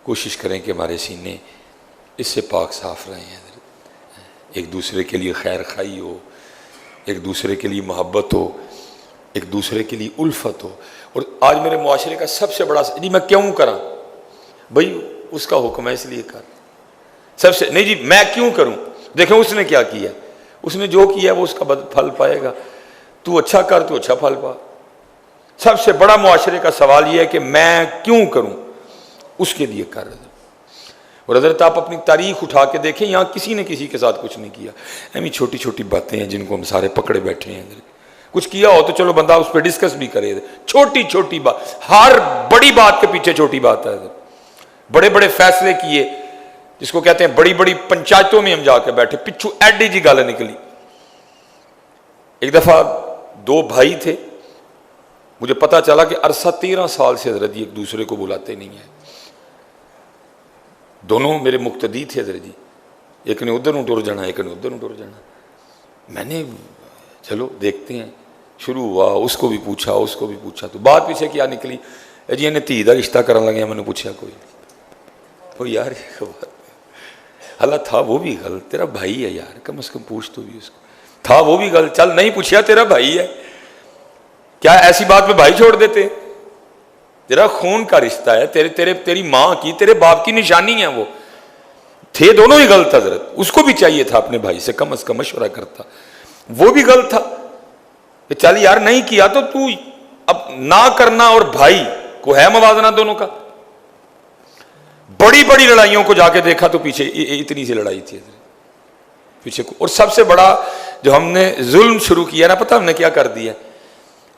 کوشش کریں کہ ہمارے سینے اس سے پاک صاف رہے ہیں، ایک دوسرے کے لیے خیر خواہی ہو، ایک دوسرے کے لیے محبت ہو، ایک دوسرے کے لیے الفت ہو۔ اور آج میرے معاشرے کا سب سے بڑا جی میں کیوں کراں، بھائی اس کا حکم ہے اس لیے کر، سب سے نہیں جی میں کیوں کروں، دیکھیں اس نے کیا کیا، اس نے جو کیا وہ اس کا پھل پائے گا، تو اچھا کر تو اچھا پھل پا۔ سب سے بڑا معاشرے کا سوال یہ ہے کہ میں کیوں کروں، اس کے لیے کر۔ اور حضرت آپ اپنی تاریخ اٹھا کے دیکھیں، یہاں کسی نے کسی کے ساتھ کچھ نہیں کیا، ایمی چھوٹی چھوٹی باتیں ہیں جن کو ہم سارے پکڑے بیٹھے ہیں۔ کچھ کیا ہو تو چلو بندہ اس پہ ڈسکس بھی کرے، چھوٹی چھوٹی بات، ہر بڑی بات کے پیچھے چھوٹی بات ہے۔ بڑے بڑے فیصلے کیے، جس کو کہتے ہیں بڑی بڑی پنچایتوں میں ہم جا کے بیٹھے، پچھو ایڈی جی گل نکلی۔ ایک دفعہ دو بھائی تھے، مجھے پتا چلا کہ عرصہ 13 سال سے حضرت جی ایک دوسرے کو بلاتے نہیں ہیں، دونوں میرے مقتدی تھے حضرت جی، ایک نے ادھر ٹر جانا، ایک نے ادھر ٹر جانا۔ میں نے چلو دیکھتے ہیں، شروع ہوا، اس کو بھی پوچھا اس کو بھی پوچھا، تو بات پیچھے کیا نکلی، جی انہیں دھی دا رشتہ کرنے لگے، میں نے پوچھا کوئی تو یار یہ خبر اللہ تھا وہ بھی غلط، تیرا بھائی ہے یار، کم از کم پوچھ تو بھی اس کو، تھا وہ بھی غلط، چل نہیں پوچھا تیرا بھائی ہے، کیا ایسی بات میں بھائی چھوڑ دیتے، تیرا خون کا رشتہ ہے، تیری ماں کی تیرے باپ کی نشانی ہے، وہ تھے دونوں ہی غلط حضرت، اس کو بھی چاہیے تھا اپنے بھائی سے کم از کم مشورہ کرتا، وہ بھی غلط تھا کہ چل یار نہیں کیا تو اب نہ کرنا اور بھائی کو ہے موازنہ دونوں کا۔ بڑی بڑی لڑائیوں کو جا کے دیکھا تو پیچھے اتنی سی لڑائی تھی پیچھے کو۔ اور سب سے بڑا جو ہم نے ظلم شروع کیا نا، پتہ ہم نے کیا کر دیا،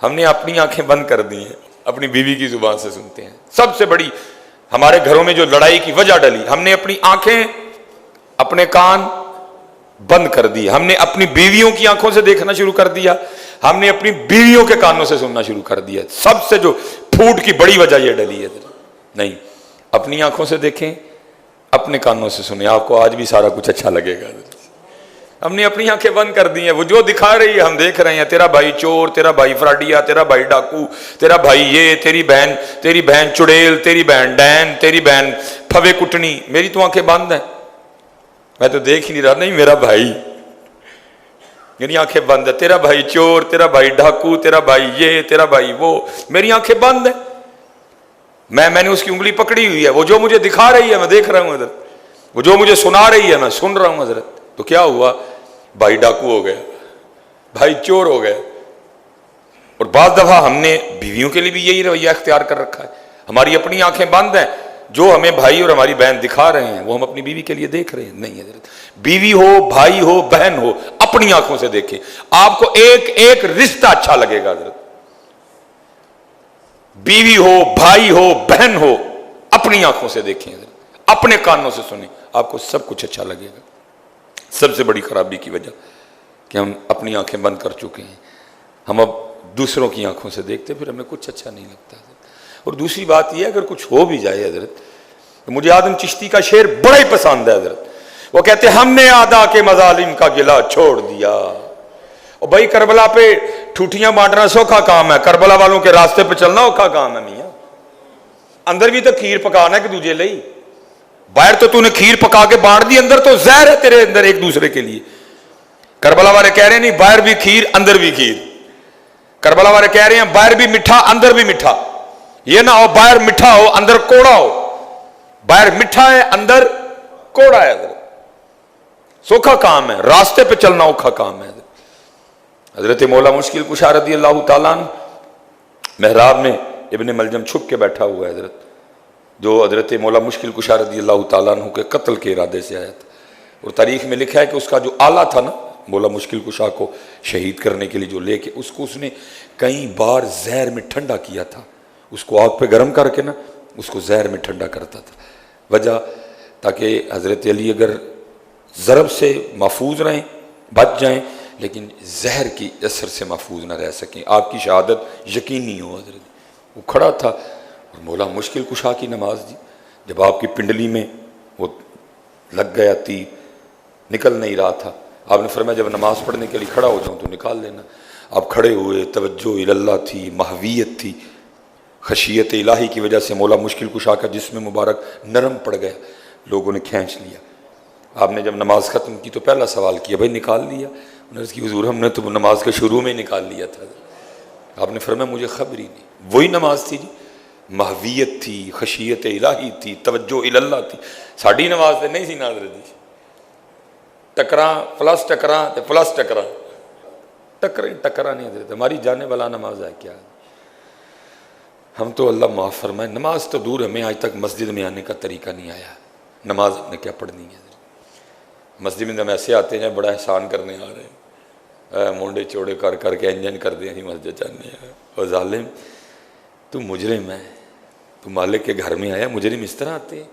ہم نے اپنی آنکھیں بند کر دی ہیں، اپنی بیوی کی زبان سے سنتے ہیں۔ سب سے بڑی ہمارے گھروں میں جو لڑائی کی وجہ ڈلی، ہم نے اپنی آنکھیں اپنے کان بند کر دی، ہم نے اپنی بیویوں کی آنکھوں سے دیکھنا شروع کر دیا، ہم نے اپنی بیویوں کے کانوں سے سننا شروع کر دیا۔ سب سے جو پھوٹ کی بڑی وجہ یہ ڈلی ہے، نہیں اپنی آنکھوں سے دیکھیں، اپنے کانوں سے سنیں، آپ کو آج بھی سارا کچھ اچھا لگے گا۔ ہم نے اپنی آنکھیں بند کر دی ہیں، وہ جو دکھا رہی ہے ہم دیکھ رہے ہیں، تیرا بھائی چور، تیرا بھائی فراڈیا، تیرا بھائی ڈاکو، تیرا بھائی یہ، تیری بہن چڑیل، تیری بہن ڈین، تیری بہن پھوے کٹنی۔ میری تو آنکھیں بند ہیں، میں تو دیکھ ہی نہیں رہا، نہیں میرا بھائی، میری آنکھیں بند ہے، تیرا بھائی چور، تیرا بھائی ڈاکو، تیرا بھائی یہ، تیرا بھائی وہ، میری آنکھیں بند ہیں، میں نے اس کی انگلی پکڑی ہوئی ہے، وہ جو مجھے دکھا رہی ہے میں دیکھ رہا ہوں حضرت، وہ جو مجھے سنا رہی ہے میں سن رہا ہوں حضرت۔ تو کیا ہوا، بھائی ڈاکو ہو گیا، بھائی چور ہو گئے۔ اور بعض دفعہ ہم نے بیویوں کے لیے بھی یہی رویہ اختیار کر رکھا ہے، ہماری اپنی آنکھیں بند ہیں، جو ہمیں بھائی اور ہماری بہن دکھا رہے ہیں وہ ہم اپنی بیوی کے لیے دیکھ رہے ہیں۔ نہیں حضرت، بیوی ہو، بھائی ہو، بہن ہو، اپنی آنکھوں سے دیکھیں، آپ کو ایک ایک رشتہ اچھا لگے گا حضرت۔ بیوی ہو، بھائی ہو، بہن ہو، اپنی آنکھوں سے دیکھیں حضرت، اپنے کانوں سے سنیں، آپ کو سب کچھ اچھا لگے گا۔ سب سے بڑی خرابی کی وجہ کہ ہم اپنی آنکھیں بند کر چکے ہیں، ہم اب دوسروں کی آنکھوں سے دیکھتے، پھر ہمیں کچھ اچھا نہیں لگتا حضرت۔ اور دوسری بات یہ ہے اگر کچھ ہو بھی جائے حضرت، تو مجھے آدم چشتی کا شعر بڑا ہی پسند ہے حضرت، وہ کہتے ہیں ہم نے آدھا کے مظالم کا گلہ چھوڑ دیا۔ اور بھائی کربلا پہ ٹھوٹیاں بانٹنا سوکھا کام ہے، کربلا والوں کے راستے پہ چلنا اوکھا کام ہے میاں۔ اندر بھی تو کھیر پکانا کہ تجھے لئی، باہر تو نے کھیر پکا کے بانٹ دی، اندر تو زہر ہے تیرے اندر ایک دوسرے کے لیے۔ کربلا والے کہہ رہے ہیں نہیں باہر بھی کھیر اندر بھی کھیر، کربلا والے کہہ رہے ہیں باہر بھی میٹھا اندر بھی میٹھا، یہ نہ ہو باہر میٹھا ہو اندر کوڑا ہو، باہر میٹھا ہے اندر کوڑا ہے حضرت، سوکھا کام ہے، راستے پہ چلنا اوکھا کام ہے۔ حضرت مولا مشکل کشا رضی اللہ تعالیٰ عنہ محراب میں ابن ملجم چھپ کے بیٹھا ہوا ہے حضرت، جو حضرت مولا مشکل کشا رضی اللہ تعالیٰ عنہ کے قتل کے ارادے سے آیا تھا۔ اور تاریخ میں لکھا ہے کہ اس کا جو آلہ تھا نا، مولا مشکل کشا کو شہید کرنے کے لیے جو لے کے، اس کو اس نے کئی بار زہر میں ٹھنڈا کیا تھا، اس کو آگ پہ گرم کر کے نا اس کو زہر میں ٹھنڈا کرتا تھا، وجہ تاکہ حضرت علی اگر ضرب سے محفوظ رہیں، بچ جائیں، لیکن زہر کی اثر سے محفوظ نہ رہ سکیں، آپ کی شہادت یقینی ہو۔ حضرت وہ کھڑا تھا اور مولا مشکل کشا کی نماز دی، جب آپ کی پنڈلی میں وہ لگ گیا تیر، نکل نہیں رہا تھا، آپ نے فرمایا جب نماز پڑھنے کے لیے کھڑا ہو جاؤں تو نکال لینا۔ آپ کھڑے ہوئے، توجہ اللہ تھی، محویت تھی، خشیت الہی کی وجہ سے مولا مشکل کشا کا جسم مبارک نرم پڑ گیا، لوگوں نے کھینچ لیا۔ آپ نے جب نماز ختم کی تو پہلا سوال کیا، بھائی نکال لیا؟ انہوں نے کہا حضور ہم نے تو نماز کے شروع میں نکال لیا تھا۔ آپ نے فرمایا مجھے خبر ہی نہیں۔ وہی نماز تھی جی، محویت تھی، خشیت الہی تھی، توجہ اللہ تھی۔ ساڑی نماز تے نہیں سی ناظر جی، ٹکراں پلس ٹکراں تے پلس ٹکراں، ٹکراں نہیں حضرت، ہماری جانے والا نماز ہے کیا؟ ہم تو اللہ معاف فرمائے، نماز تو دور، ہمیں آج تک مسجد میں آنے کا طریقہ نہیں آیا۔ نماز ہم نے کیا پڑھنی ہے؟ مسجد میں ہم ایسے آتے ہیں بڑا احسان کرنے آ رہے ہیں، مونڈے چوڑے کر کر کے انجن کر دیں ہی مسجد جانے ہیں۔ اور ظالم تو مجرم ہے، تو مالک کے گھر میں آیا، مجرم اس طرح آتے ہیں؟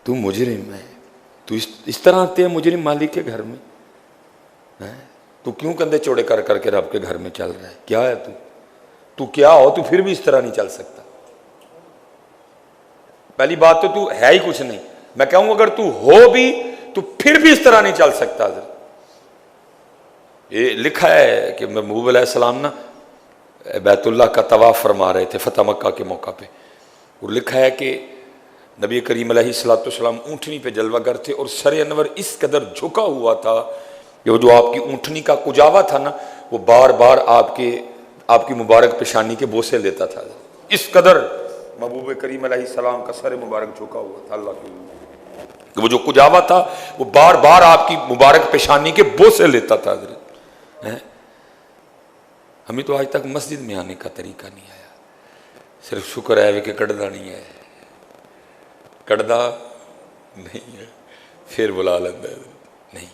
تو مجرم ہے، تو اس طرح آتے ہیں مجرم مالک کے گھر میں؟ تو کیوں کندھے چوڑے کر کر کے رب کے گھر میں چل رہا ہے؟ کیا ہے تو کیا ہو؟ تو پھر بھی اس طرح نہیں چل سکتا۔ پہلی بات تو ہے ہی کچھ نہیں، میں کہوں اگر تو ہو بھی تو پھر بھی اس طرح نہیں چل سکتا۔ یہ لکھا ہے کہ محبوب علیہ السلام نا بیت اللہ کا طواف فرما رہے تھے فتح مکہ کے موقع پہ، اور لکھا ہے کہ نبی کریم علیہ السلام اونٹنی پہ جلوہ گر تھے اور سر انور اس قدر جھکا ہوا تھا کہ وہ جو آپ کی اونٹنی کا کجاوا تھا نا، وہ بار بار آپ کی مبارک پیشانی کے بوسے لیتا تھا۔ اس قدر محبوب کریم علیہ السلام کا سر مبارک جھکا ہوا تھا اللہ کے، وہ جو کجاوا تھا وہ بار بار آپ کی مبارک پیشانی کے بوسے لیتا تھا۔ ہمیں تو آج تک مسجد میں آنے کا طریقہ نہیں آیا، صرف شکر ہے کہ کڑدا نہیں ہے، کڑدا نہیں ہے پھر بلا لینا ہے۔ نہیں،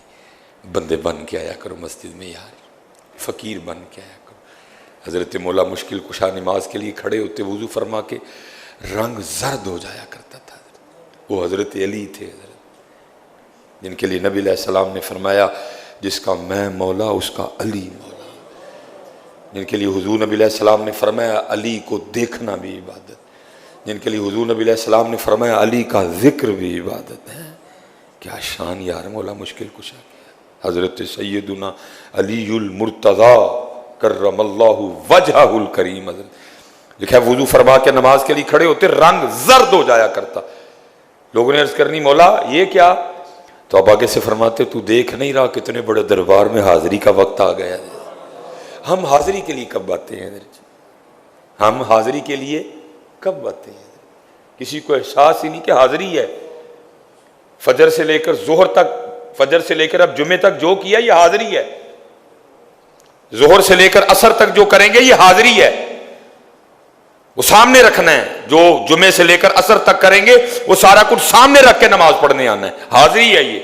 بندے بن کے آیا کرو مسجد میں یار، فقیر بن کے آیا کرو۔ حضرت مولا مشکل کشا نماز کے لیے کھڑے ہوتے وضو فرما کے رنگ زرد ہو جایا کرتا تھا۔ وہ حضرت علی تھے جن کے لیے نبی علیہ السلام نے فرمایا جس کا میں مولا اس کا علی مولا، جن کے لیے حضور نبی علیہ السلام نے فرمایا علی کو دیکھنا بھی عبادت، جن کے لیے حضور نبی علیہ السلام نے فرمایا علی کا ذکر بھی عبادت ہے۔ کیا شان یار مولا مشکل کشا کیا، حضرت سیدنا علی المرتضی کرم اللہ وجہہ الکریم۔ حضرت لکھا ہے وضو فرما کے نماز کے لیے کھڑے ہوتے رنگ زرد ہو جایا کرتا۔ لوگوں نے عرض کرنی مولا یہ کیا؟ تو اب آگے سے فرماتے تو دیکھ نہیں رہا کتنے بڑے دربار میں حاضری کا وقت آ گیا ہے۔ ہم حاضری کے لیے کب آتے ہیں؟ ہم حاضری کے لیے کب آتے ہیں؟ کسی کو احساس ہی نہیں کہ حاضری ہے۔ فجر سے لے کر ظہر تک، فجر سے لے کر اب جمعے تک جو کیا یہ حاضری ہے، ظہر سے لے کر عصر تک جو کریں گے یہ حاضری ہے، وہ سامنے رکھنا ہے۔ جو جمعے سے لے کر عصر تک کریں گے وہ سارا کچھ سامنے رکھ کے نماز پڑھنے آنا ہے، حاضری ہے یہ۔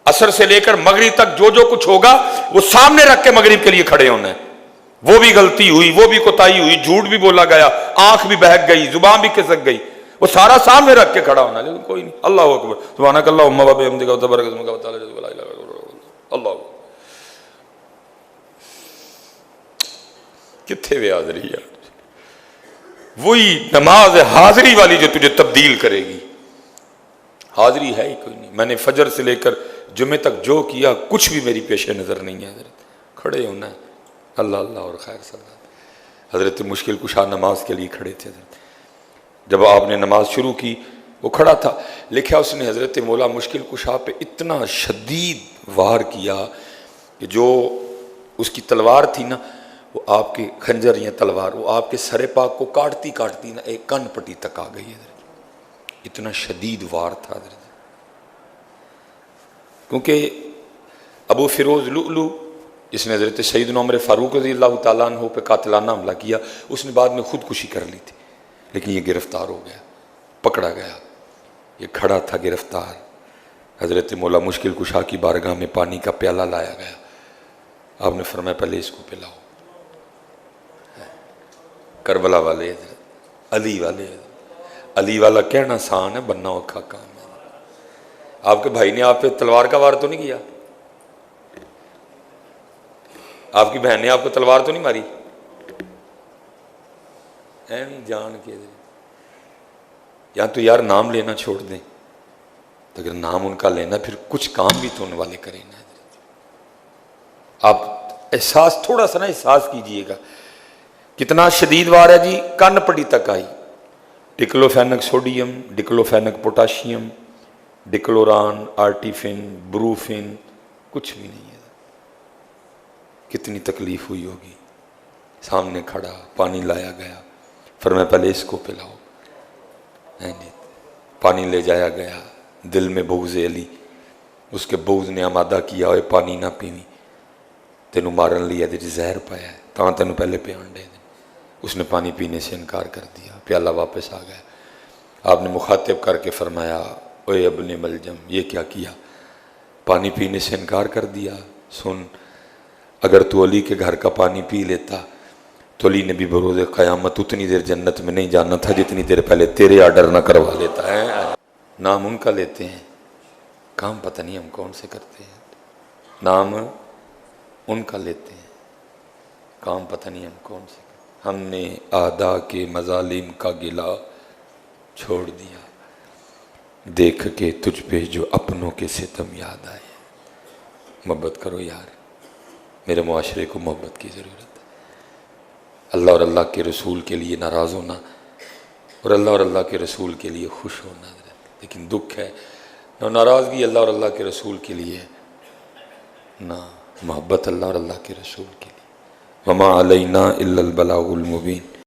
عصر سے لے کر مغرب تک جو کچھ ہوگا وہ سامنے رکھ کے مغرب کے لیے کھڑے ہونا ہے۔ وہ بھی غلطی ہوئی، وہ بھی کوتاہی ہوئی، جھوٹ بھی بولا گیا، آنکھ بھی بہک گئی، زبان بھی کھسک گئی، وہ سارا سامنے رکھ کے کھڑا ہونا ہے۔ لیکن کوئی نہیں، اللہ اکبر سبحانک اللہم و بحمدک وتبارک اسمک وتعالی جدک ولا الہ الا انت اللہ اکبر۔ کتنے بھی حاضری ہے، وہی نماز ہے حاضری والی جو تجھے تبدیل کرے گی۔ حاضری ہے ہی کوئی نہیں۔ میں نے فجر سے لے کر جمعے تک جو کیا کچھ بھی میری پیش نظر نہیں ہے۔ حضرت کھڑے ہونا ہے، اللہ اللہ اور خیر صلی اللہ۔ حضرت مشکل کشا نماز کے لیے کھڑے تھے۔ حضرت جب آپ نے نماز شروع کی وہ کھڑا تھا، لکھا اس نے حضرت مولا مشکل کشا پہ اتنا شدید وار کیا کہ جو اس کی تلوار تھی نا، وہ آپ کے خنجر یا تلوار وہ آپ کے سر پاک کو کاٹتی کاٹتی نا ایک کن پٹی تک آ گئی۔ حضرت اتنا شدید وار تھا حضرت، کیونکہ ابو فیروز لؤلؤ جس نے حضرت سیدنا عمر فاروق رضی اللہ تعالیٰ عنہ پہ قاتلانہ حملہ کیا، اس نے بعد میں خودکشی کر لی تھی، لیکن یہ گرفتار ہو گیا، پکڑا گیا، یہ کھڑا تھا گرفتار۔ حضرت مولا مشکل کشا کی بارگاہ میں پانی کا پیالہ لایا گیا، آپ نے فرمایا پہلے اس کو پلاؤ۔ کربلا والے حضرت، علی والے حضرت، علی والا کہنا آسان ہے، بننا اوکھا کام ہے۔ آپ کے بھائی نے آپ پہ تلوار کا وار تو نہیں کیا؟ آپ کی بہن نے آپ کو تلوار تو نہیں ماری؟ نہیں جان کے یا تو یار نام لینا چھوڑ دیں، تو اگر نام ان کا لینا پھر کچھ کام بھی تو ان والے کریں نا۔ آپ احساس تھوڑا سا نا احساس کیجئے گا کتنا شدید وار ہے جی، کن پٹی تک آئی، ڈکلوفینک سوڈیم، ڈکلوفینک پوٹاشیم، ڈکلوران، آرٹیفن، بروفن، کچھ بھی نہیں ہے۔ کتنی تکلیف ہوئی ہوگی۔ سامنے کھڑا، پانی لایا گیا، فرمایا پہلے اس کو پلاؤ، پانی لے جایا گیا، دل میں بغض علی، اس کے بغض نے آمادہ کیا، اوے پانی نہ پیویں، تینوں مارن لیا، تیری زہر پایا ہے، تاں تینوں پہلے پیان دے دیں۔ اس نے پانی پینے سے انکار کر دیا، پیالہ واپس آ گیا۔ آپ نے مخاطب کر کے فرمایا اوے ابن ملجم، یہ کیا کیا؟ پانی پینے سے انکار کر دیا۔ سن، اگر تو علی کے گھر کا پانی پی لیتا تو علی نے بھی بروز قیامت اتنی دیر جنت میں نہیں جانا تھا جتنی دیر پہلے تیرے آرڈر نہ کروا لیتا ہے۔ نام ان کا لیتے ہیں، کام پتہ نہیں ہم کون سے کرتے ہیں۔ نام ان کا لیتے ہیں، کام پتہ نہیں ہم کون سے کرتے ہیں۔ ہم نے اعداء کے مظالم کا گلا چھوڑ دیا، دیکھ کے تجھ پہ جو اپنوں کے ستم یاد آئے۔ محبت کرو یار، میرے معاشرے کو محبت کی ضرورت ہے۔ اللہ اور اللہ کے رسول کے لیے ناراض ہونا اور اللہ اور اللہ کے رسول کے لیے خوش ہونا، لیکن دکھ ہے نہ ناراضگی اللہ اور اللہ کے رسول کے لیے، نہ محبت اللہ اور اللہ کے رسول کے لیے۔ وما علینا الا البلاغ المبین۔